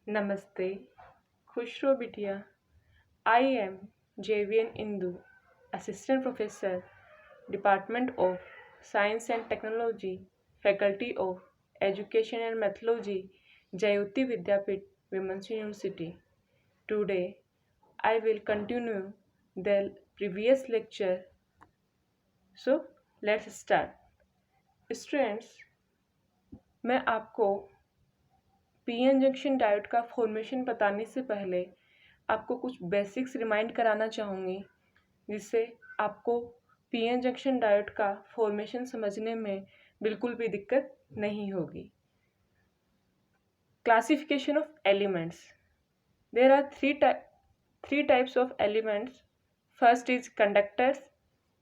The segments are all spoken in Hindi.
नमस्ते, खुश रहो बिटिया। आई एम जेवियन Indu, assistant professor, department of science and technology, faculty of education and methodology, Jyoti Vidyapeeth, women's university. Today I will continue the previous lecture. So let's start. Students, मैं आपको पीएन जंक्शन डायोड का फॉर्मेशन बताने से पहले आपको कुछ बेसिक्स रिमाइंड कराना चाहूँगी, जिससे आपको पीएन जंक्शन डायोड का फॉर्मेशन समझने में बिल्कुल भी दिक्कत नहीं होगी। Classification of elements. There are three types of elements. First is conductors,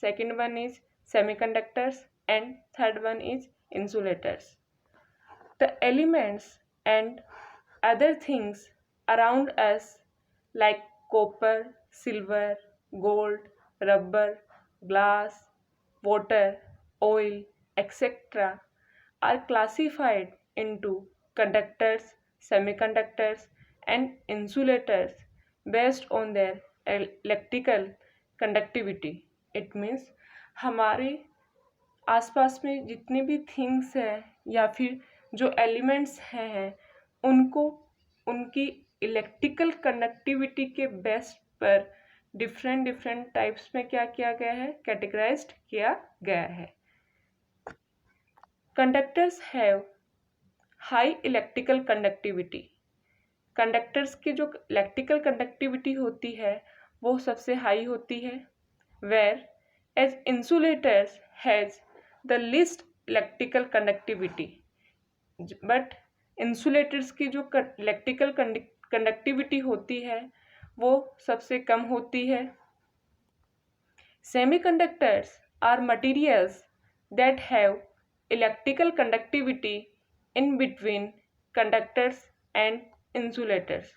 second one is semiconductors, and third one is insulators. The elements and other things around us like copper, silver, gold, rubber, glass, water, oil, etc. are classified into conductors, semiconductors, and insulators based on their electrical conductivity. It means हमारे आसपास में जितने भी थिंग्स हैं या फिर जो एलिमेंट्स हैं उनको उनकी इलेक्ट्रिकल कंडक्टिविटी के बेस पर डिफरेंट टाइप्स में क्या किया गया है, कैटेगराइज्ड किया गया है। Conductors have high electrical conductivity. Conductors की जो इलेक्ट्रिकल कंडक्टिविटी होती है वो सबसे हाई होती है, whereas insulators has the least electrical conductivity. But insulators की जो इलेक्ट्रिकल कंडक्टिविटी होती है वो सबसे कम होती है। Semiconductors are materials that have electrical conductivity in between conductors and insulators.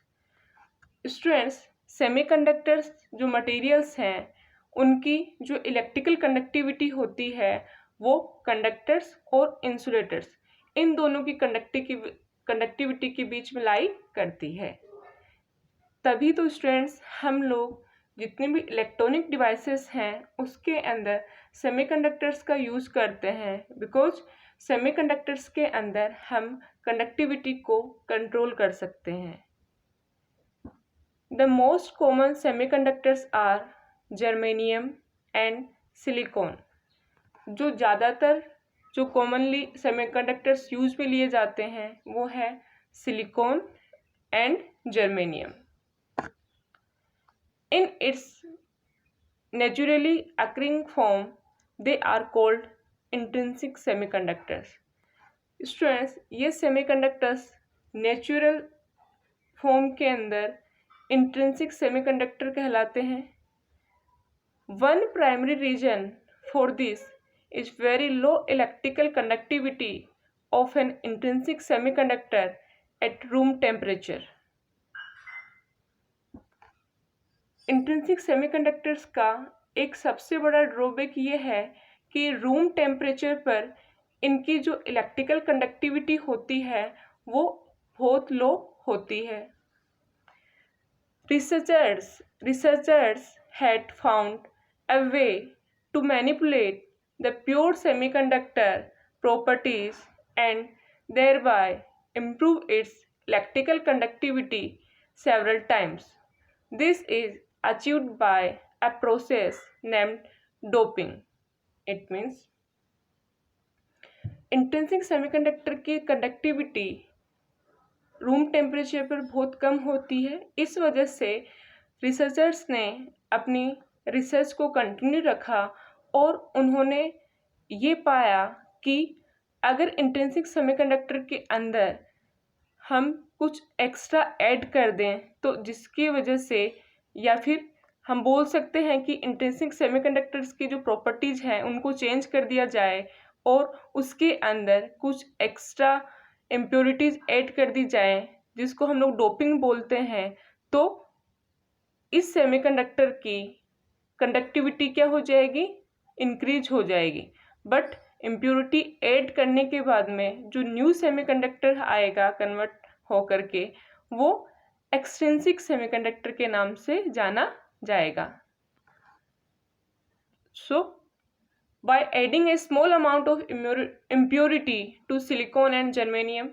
Students, semiconductors जो मटेरियल्स हैं उनकी जो इलेक्ट्रिकल कंडक्टिविटी होती है वो कंडक्टर्स और इंसुलेटर्स इन दोनों की कंडक्टिविटी के बीच में लाई करती है। तभी तो स्टूडेंट्स हम लोग जितने भी इलेक्ट्रॉनिक डिवाइसेस हैं उसके अंदर सेमीकंडक्टर्स का यूज़ करते हैं, बिकॉज सेमीकंडक्टर्स के अंदर हम कंडक्टिविटी को कंट्रोल कर सकते हैं। The most common semiconductors are germanium and silicon. जो ज़्यादातर जो कॉमनली सेमीकंडक्टर्स यूज में लिए जाते हैं वो है silicon and germanium. In its naturally occurring form they are called intrinsic semiconductors. Students, ये सेमीकंडक्टर्स नेचुरल फॉर्म के अंदर इंट्रिंसिक सेमीकंडक्टर कहलाते हैं। One primary reason for this is very low electrical conductivity of an intrinsic semiconductor at room temperature. Intrinsic semiconductors का एक सबसे बड़ा ड्रॉबैक ये है कि रूम टेम्परेचर पर इनकी जो इलेक्ट्रिकल कंडक्टिविटी होती है वो बहुत लो होती है। Researchers had found a way to manipulate the pure semiconductor properties and thereby improve its electrical conductivity several times. This is achieved by a process named doping. It means intrinsic semiconductor की कंडक्टिविटी रूम टेम्परेचर पर बहुत कम होती है। इस वजह से रिसर्चर्स ने अपनी रिसर्च को कंटिन्यू रखा और उन्होंने ये पाया कि अगर इंट्रिंसिक सेमीकंडक्टर के अंदर हम कुछ एक्स्ट्रा ऐड कर दें तो जिसकी वजह से, या फिर हम बोल सकते हैं कि इंट्रिंसिक सेमीकंडक्टर्स की जो प्रॉपर्टीज़ हैं उनको चेंज कर दिया जाए और उसके अंदर कुछ एक्स्ट्रा इम्प्योरिटीज़ ऐड कर दी जाए जिसको हम लोग डोपिंग बोलते हैं, तो इस सेमीकंडक्टर की कंडक्टिविटी क्या हो जाएगी, इंक्रीज हो जाएगी। बट इम्प्योरिटी ऐड करने के बाद में जो न्यू सेमीकंडक्टर आएगा कन्वर्ट हो करके, वो एक्सट्रिंसिक सेमीकंडक्टर के नाम से जाना जाएगा। सो by adding a small amount of impurity to silicon and germanium,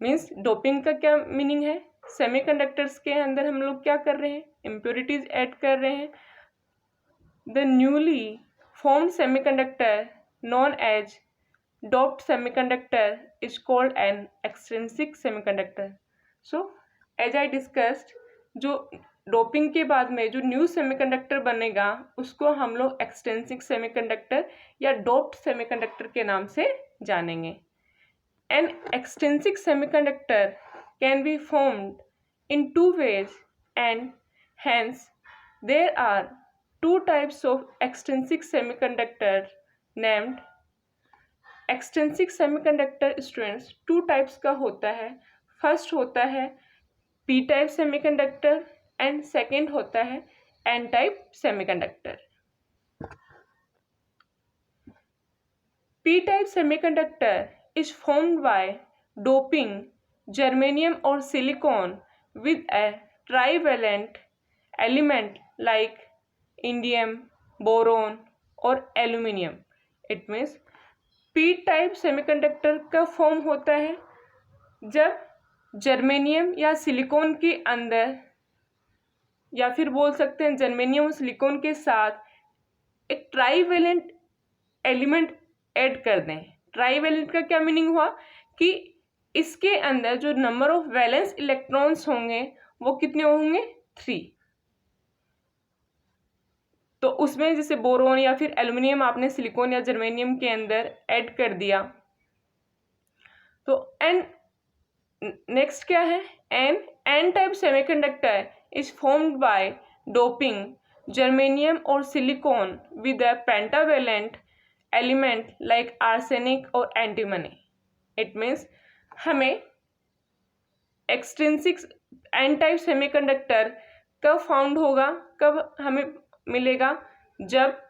means doping का क्या मीनिंग है, सेमीकंडक्टर्स के अंदर हम लोग क्या कर रहे हैं, इम्प्योरिटीज ऐड कर रहे हैं। The newly formed semiconductor known as doped semiconductor is called an extrinsic semiconductor. So as I discussed, जो डोपिंग के बाद में जो न्यू सेमीकंडक्टर बनेगा उसको हम लोग एक्सटेंसिक सेमीकंडक्टर या डोप्ड सेमीकंडक्टर के नाम से जानेंगे। An extrinsic semiconductor can be formed in two ways and hence there are two types of extrinsic semiconductor named extrinsic semiconductor। Students two types का होता है। फर्स्ट होता है P type semiconductor and second होता है N type semiconductor. P type semiconductor is formed by doping germanium or silicon with a trivalent element like indium, boron or aluminium। It means p type semiconductor का फॉर्म होता है जब जर्मेनियम या सिलिकॉन के अंदर, या फिर बोल सकते हैं जर्मेनियम और सिलिकॉन के साथ एक ट्राईवेलेंट एलिमेंट ऐड कर दें। ट्राईवेलेंट का क्या मीनिंग हुआ कि इसके अंदर जो नंबर ऑफ वैलेंस इलेक्ट्रॉन्स होंगे वो कितने होंगे, 3। तो उसमें जैसे बोरोन या फिर एल्युमिनियम आपने सिलिकॉन या जर्मेनियम के अंदर ऐड कर दिया। तो एन नेक्स्ट क्या है, N type semiconductor is formed by doping germanium और silicon with a pentavalent element like arsenic और एंटीमनी। इट मीन्स हमें एक्सट्रिंसिक एन टाइप सेमीकंडक्टर कब फाउंड होगा, कब हमें मिलेगा, जब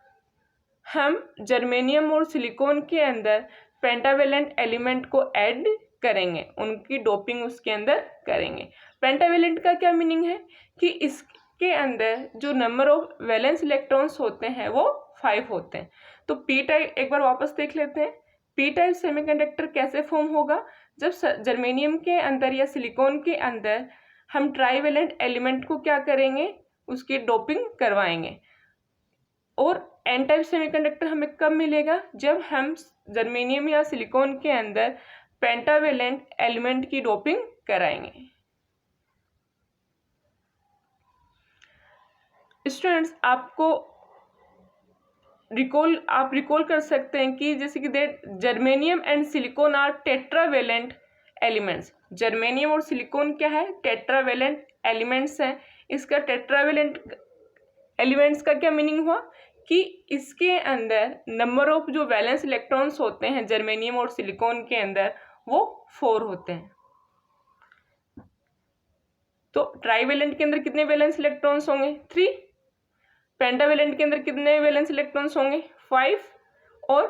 हम जर्मेनियम और सिलिकॉन के अंदर पेंटावेलेंट एलिमेंट को ऐड करेंगे, उनकी डोपिंग उसके अंदर करेंगे। पेंटावेलेंट का क्या मीनिंग है कि इसके अंदर जो नंबर ऑफ वैलेंस इलेक्ट्रॉन्स होते हैं वो 5 होते हैं। तो पी टाइप एक बार वापस देख लेते हैं। पी टाइप सेमीकंडक्टर कैसे फॉर्म होगा, जब जर्मेनियम के अंदर या सिलिकॉन के अंदर हम ट्राईवेलेंट एलिमेंट को क्या करेंगे, उसकी डोपिंग करवाएंगे। और एन टाइप सेमीकंडक्टर हमें कब मिलेगा, जब हम जर्मेनियम या सिलिकॉन के अंदर पेंटावेलेंट एलिमेंट की डोपिंग कराएंगे। स्टूडेंट्स आप रिकॉल कर सकते हैं कि जैसे कि germanium and silicon are tetravalent elements. Germanium और सिलिकॉन क्या है, टेट्रावेलेंट एलिमेंट्स हैं। इसका टेट्रावेलेंट एलिमेंट्स का क्या मीनिंग हुआ कि इसके अंदर नंबर ऑफ जो वैलेंस इलेक्ट्रॉन्स होते हैं जर्मेनियम और सिलिकॉन के अंदर वो 4 होते हैं। तो ट्राईवेलेंट के अंदर कितने वैलेंस इलेक्ट्रॉन्स होंगे, 3। पेंटावेलेंट के अंदर कितने वैलेंस इलेक्ट्रॉन्स होंगे, 5। और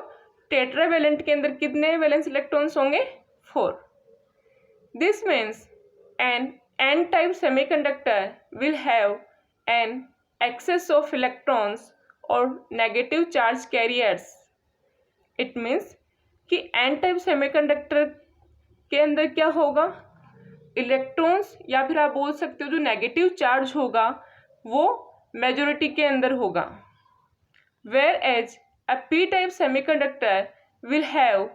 टेट्रावेलेंट के अंदर कितने वैलेंस इलेक्ट्रॉन्स होंगे, 4। This means an N type semiconductor will have an excess of electrons और negative charge carriers. It means कि एन टाइप सेमीकंडक्टर के अंदर क्या होगा, इलेक्ट्रॉन्स या फिर आप बोल सकते हो जो नेगेटिव चार्ज होगा वो मेजॉरिटी के अंदर होगा। Whereas a P type semiconductor will have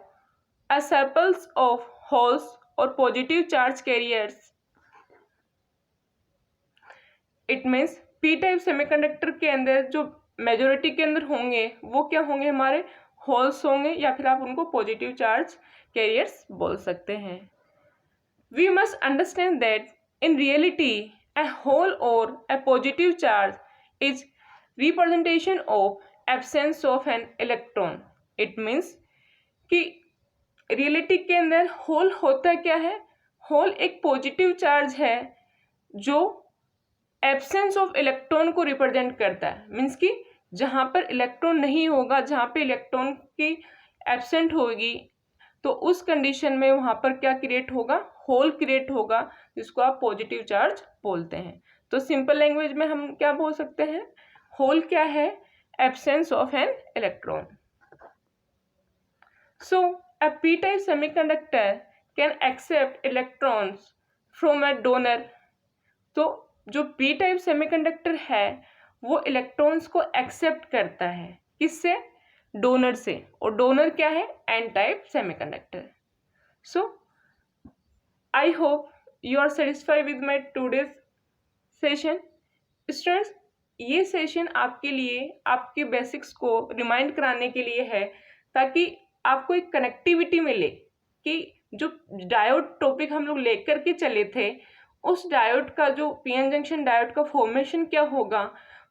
a circles of holes और positive charge carriers. It means P type semiconductor के अंदर जो मेजॉरिटी के अंदर होंगे वो क्या होंगे, हमारे होल्स होंगे या फिर आप उनको पॉजिटिव चार्ज कैरियर्स बोल सकते हैं। We must understand that in reality a hole और a positive charge is representation of absence of an electron. It means कि रियलिटी के अंदर होल होता क्या है, होल एक पॉजिटिव चार्ज है जो एब्सेंस ऑफ इलेक्ट्रॉन को रिप्रेजेंट करता है। मीन्स कि जहाँ पर इलेक्ट्रॉन नहीं होगा, जहाँ पे इलेक्ट्रॉन की एब्सेंट होगी, तो तो उस कंडीशन में वहाँ पर क्या क्रिएट होगा, होल क्रिएट होगा, जिसको आप पॉजिटिव चार्ज बोलते हैं। तो सिंपल लैंग्वेज में हम क्या बोल सकते हैं, होल क्या है, absence of an electron. So a p-type semiconductor can accept electrons from a donor। तो जो p टाइप सेमीकंडक्टर है वो इलेक्ट्रॉन्स को एक्सेप्ट करता है, किससे, डोनर से, और डोनर क्या है, n type semiconductor. So I hope you are satisfied with my today's session. Students, ये सेशन आपके लिए आपके बेसिक्स को रिमाइंड कराने के लिए है, ताकि आपको एक कनेक्टिविटी मिले कि जो डायोड टॉपिक हम लोग लेकर के चले थे, उस डायोड का जो पीएन जंक्शन डायोड का फॉर्मेशन क्या होगा,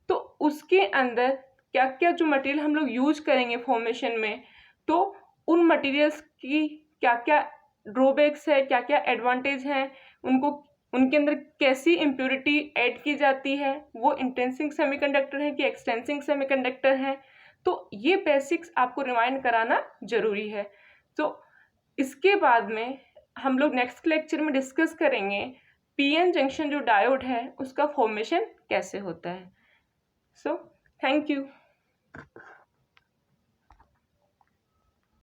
तो उसके अंदर क्या क्या जो मटेरियल हम लोग यूज करेंगे फॉर्मेशन में, तो उन मटेरियल्स की क्या क्या ड्रॉबैक्स है, क्या क्या एडवांटेज हैं, उनको उनके अंदर कैसी इम्प्योरिटी ऐड की जाती है, वो इंटेंसिंग सेमीकंडक्टर है कि एक्सटेंसिंग सेमीकंडक्टर है, तो ये बेसिक्स आपको रिमाइंड कराना जरूरी है। तो इसके बाद में हम लोग नेक्स्ट लेक्चर में डिस्कस करेंगे पीएन जंक्शन जो डायोड है उसका फॉर्मेशन कैसे होता है। So thank you.